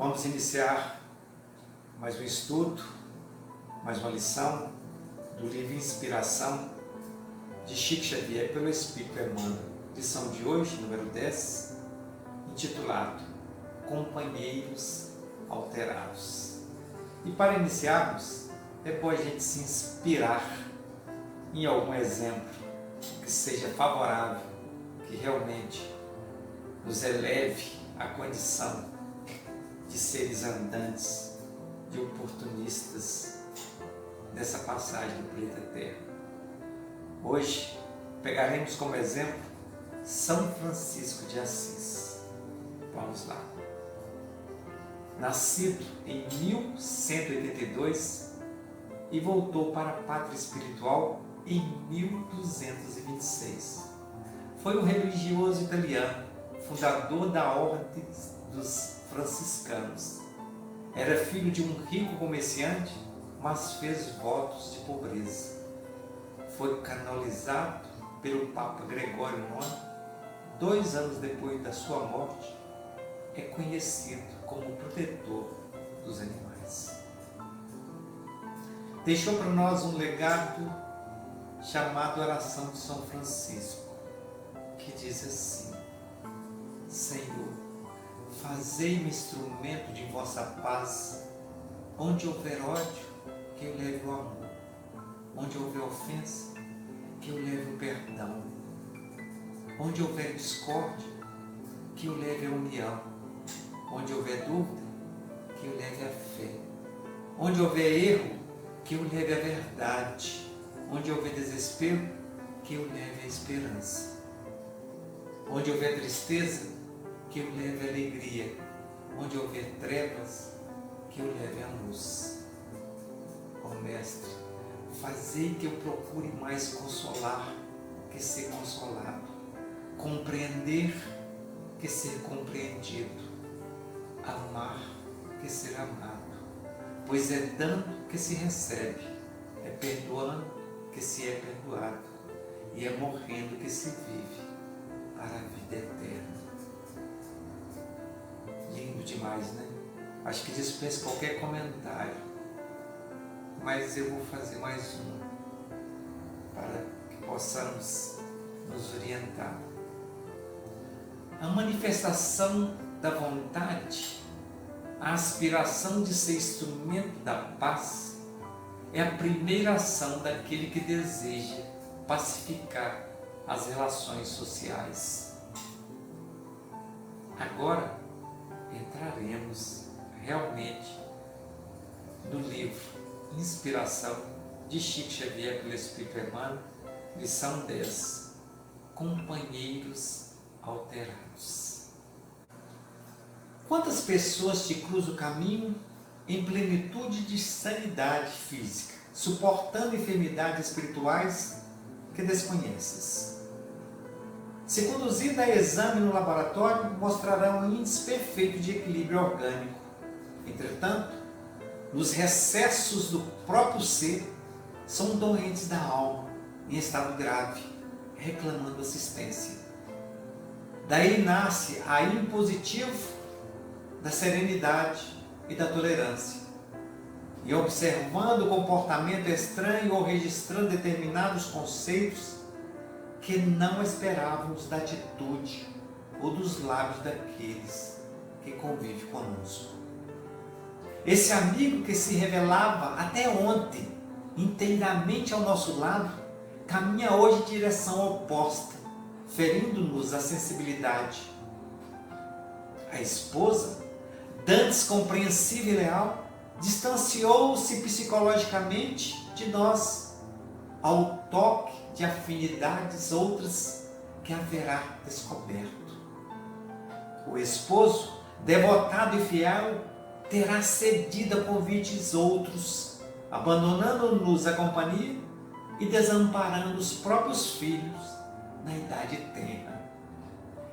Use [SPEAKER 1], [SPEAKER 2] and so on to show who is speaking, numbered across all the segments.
[SPEAKER 1] Vamos iniciar mais um estudo, mais uma lição do livro Inspiração de Chico Xavier pelo Espírito Emmanuel. Lição de hoje, número 10, intitulado Companheiros Alterados. E para iniciarmos, é bom a gente se inspirar em algum exemplo que seja favorável, que realmente nos eleve à condição de seres andantes, de oportunistas dessa passagem do planeta Terra. Hoje pegaremos como exemplo São Francisco de Assis. Vamos lá. Nascido em 1182 e voltou para a pátria espiritual em 1226. Foi um religioso italiano, fundador da Ordem dos Franciscanos. Era filho de um rico comerciante, mas fez votos de pobreza. Foi canonizado pelo Papa Gregório IX 2 anos depois da sua morte. É conhecido como protetor dos animais. Deixou para nós um legado chamado Oração de São Francisco, que diz assim: Senhor, fazei-me instrumento de vossa paz. Onde houver ódio, que eu leve o amor. Onde houver ofensa, que eu leve o perdão. Onde houver discórdia, que eu leve a união. Onde houver dúvida, que eu leve a fé. Onde houver erro, que eu leve a verdade. Onde houver desespero, que eu leve a esperança. Onde houver tristeza, que eu leve a alegria. Onde houver trevas, que eu leve a luz. Ó Mestre, fazei que eu procure mais consolar que ser consolado, compreender que ser compreendido, amar que ser amado, pois é dando que se recebe, é perdoando que se é perdoado, e é morrendo que se vive para a vida eterna. Lindo demais, né? Acho que dispensa qualquer comentário, mas eu vou fazer mais um para que possamos nos orientar. A manifestação da vontade, a aspiração de ser instrumento da paz, é a primeira ação daquele que deseja pacificar as relações sociais. Agora entraremos realmente no livro Inspiração de Chico Xavier pelo Espírito Emmanuel, lição 10, Companheiros Alterados. Quantas pessoas te cruzam o caminho em plenitude de sanidade física, suportando enfermidades espirituais que desconheces? Se conduzida a exame no laboratório, mostrarão um índice perfeito de equilíbrio orgânico. Entretanto, nos recessos do próprio ser, são doentes da alma, em estado grave, reclamando assistência. Daí nasce a impositivo da serenidade e da tolerância. E observando o comportamento estranho ou registrando determinados conceitos que não esperávamos da atitude ou dos lábios daqueles que convivem conosco. Esse amigo que se revelava até ontem inteiramente ao nosso lado, caminha hoje em direção oposta, ferindo-nos a sensibilidade. A esposa, dantes compreensiva e leal, distanciou-se psicologicamente de nós, ao toque de afinidades outras que haverá descoberto. O esposo, devotado e fiel, terá cedido a convites outros, abandonando-nos a companhia e desamparando os próprios filhos na idade tenra.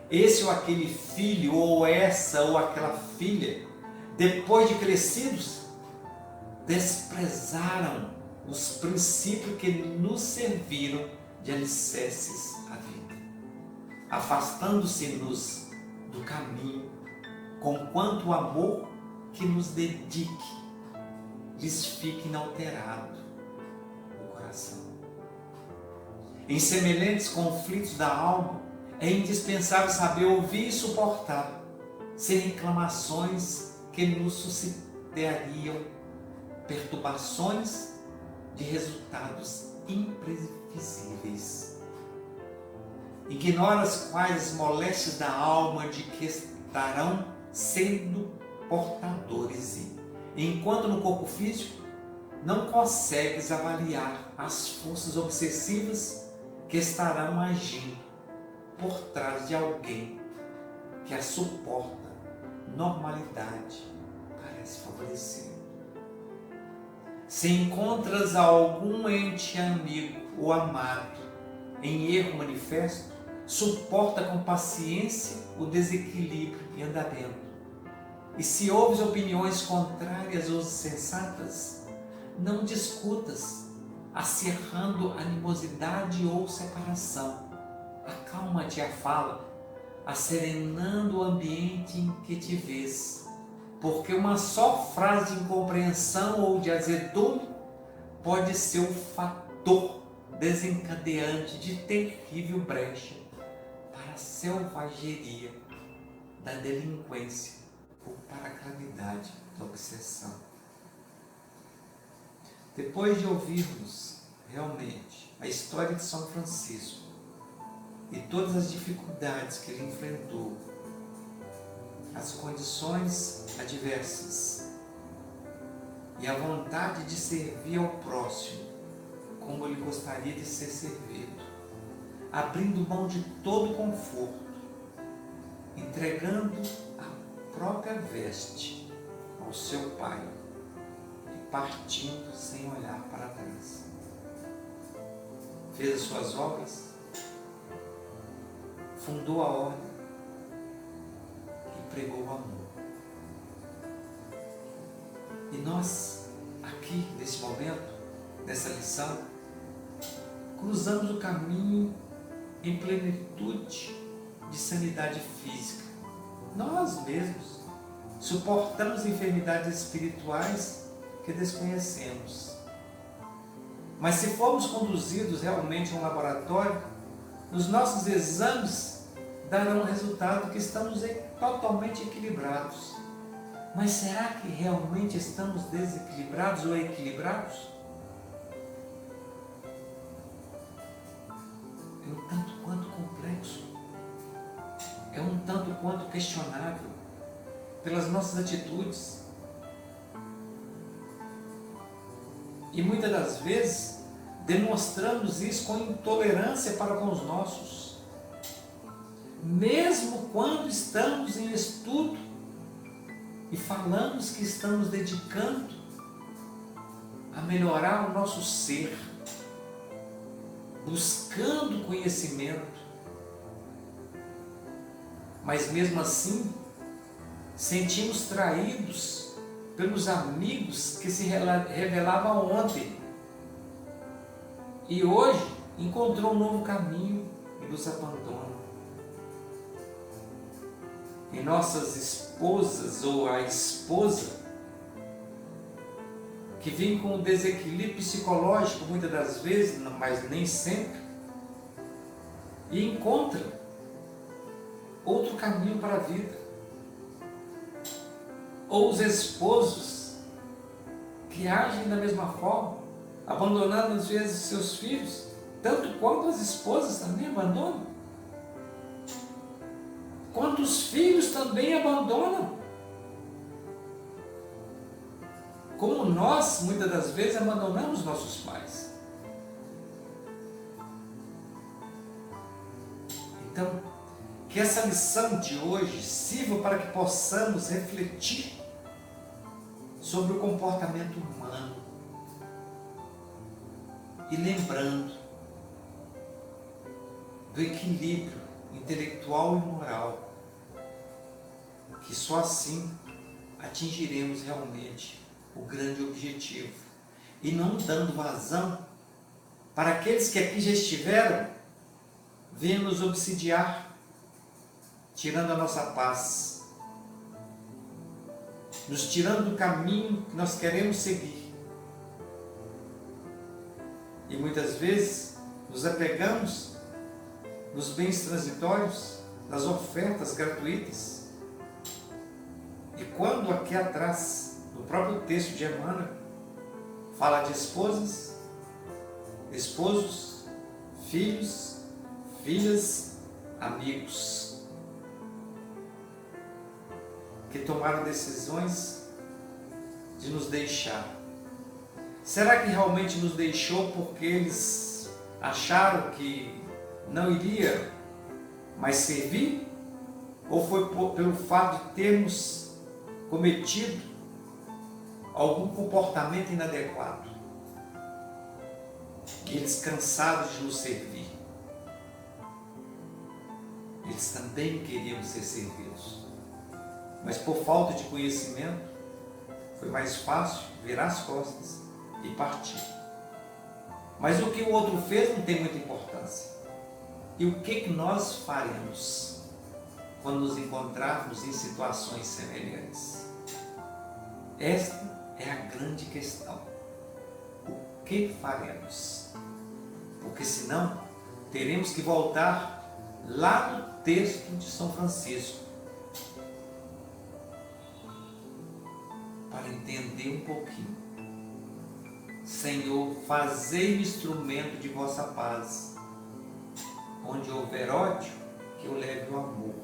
[SPEAKER 1] Esse ou aquele filho, ou essa ou aquela filha, depois de crescidos, desprezaram os princípios que nos serviram de alicerces à vida, afastando-se-nos do caminho, conquanto o amor que nos dedique, lhes fique inalterado o coração. Em semelhantes conflitos da alma, é indispensável saber ouvir e suportar, sem reclamações que nos suscitariam perturbações de resultados imprevisíveis. Ignora as quais as moléstias da alma de que estarão sendo portadores e, enquanto no corpo físico, não consegues avaliar as forças obsessivas que estarão agindo por trás de alguém que a suporta, normalidade parece favorecer. Se encontras algum ente amigo ou amado em erro manifesto, suporta com paciência o desequilíbrio em andamento. E se ouves opiniões contrárias ou sensatas, não discutas, acerrando animosidade ou separação. Acalma-te a fala, acerenando o ambiente em que te vês, porque uma só frase de incompreensão ou de azedume pode ser o fator desencadeante de terrível brecha para a selvageria da delinquência ou para a calamidade da obsessão. Depois de ouvirmos realmente a história de São Francisco e todas as dificuldades que ele enfrentou, as condições adversas e a vontade de servir ao próximo como ele gostaria de ser servido, abrindo mão de todo conforto, entregando a própria veste ao seu Pai e partindo sem olhar para trás. Fez as suas obras, fundou a ordem e pregou o amor. E nós, aqui, nesse momento, nessa lição, cruzamos o caminho em plenitude de sanidade física. Nós mesmos suportamos enfermidades espirituais que desconhecemos. Mas se formos conduzidos realmente a um laboratório, os nossos exames darão o resultado que estamos totalmente equilibrados. Mas será que realmente estamos desequilibrados ou equilibrados? É um tanto quanto complexo, é um tanto quanto questionável pelas nossas atitudes. E muitas das vezes demonstramos isso com intolerância para com os nossos, mesmo quando estamos em estudo e falamos que estamos dedicando a melhorar o nosso ser, buscando conhecimento, mas mesmo assim sentimos traídos pelos amigos que se revelavam ontem e hoje encontrou um novo caminho e nos abandonam. E nossas esposas ou a esposa que vem com um desequilíbrio psicológico muitas das vezes, mas nem sempre, e encontra outro caminho para a vida. Ou os esposos que agem da mesma forma, abandonando às vezes seus filhos, tanto quanto as esposas também abandonam. Quantos filhos também abandonam. Como nós, muitas das vezes, abandonamos nossos pais. Então, que essa lição de hoje sirva para que possamos refletir sobre o comportamento humano e lembrando do equilíbrio intelectual e moral, que só assim atingiremos realmente o grande objetivo e não dando vazão para aqueles que aqui já estiveram, venham nos obsidiar, tirando a nossa paz. nos tirando do caminho que nós queremos seguir. E muitas vezes nos apegamos nos bens transitórios, nas ofertas gratuitas. E quando aqui atrás, no próprio texto de Emmanuel, fala de esposas, esposos, filhos, filhas, amigos, que tomaram decisões de nos deixar. Será que realmente nos deixou porque eles acharam que não iria mais servir? Ou foi pelo fato de termos cometido algum comportamento inadequado? Eles cansados de nos servir. Eles também queriam ser servidos. Mas por falta de conhecimento, foi mais fácil virar as costas e partir. Mas o que o outro fez não tem muita importância. E o que nós faremos quando nos encontrarmos em situações semelhantes? Esta é a grande questão. O que faremos? Porque senão teremos que voltar lá no texto de São Francisco para entender um pouquinho. Senhor, fazei-me instrumento de vossa paz. Onde houver ódio, que eu leve o amor.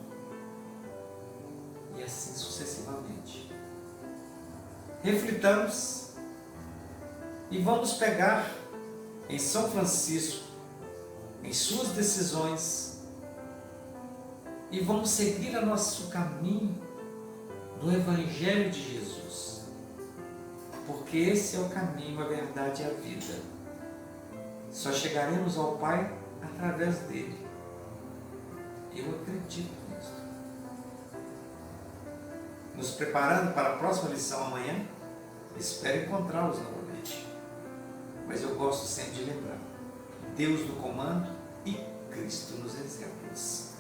[SPEAKER 1] E assim sucessivamente. Reflitamos e vamos pegar em São Francisco, em suas decisões, e vamos seguir o nosso caminho no Evangelho de Jesus. Porque esse é o caminho, a verdade e a vida. Só chegaremos ao Pai através dele. Eu acredito nisso. Nos preparando para a próxima lição amanhã, espero encontrá-los novamente. Mas eu gosto sempre de lembrar: Deus no comando e Cristo nos exemplos.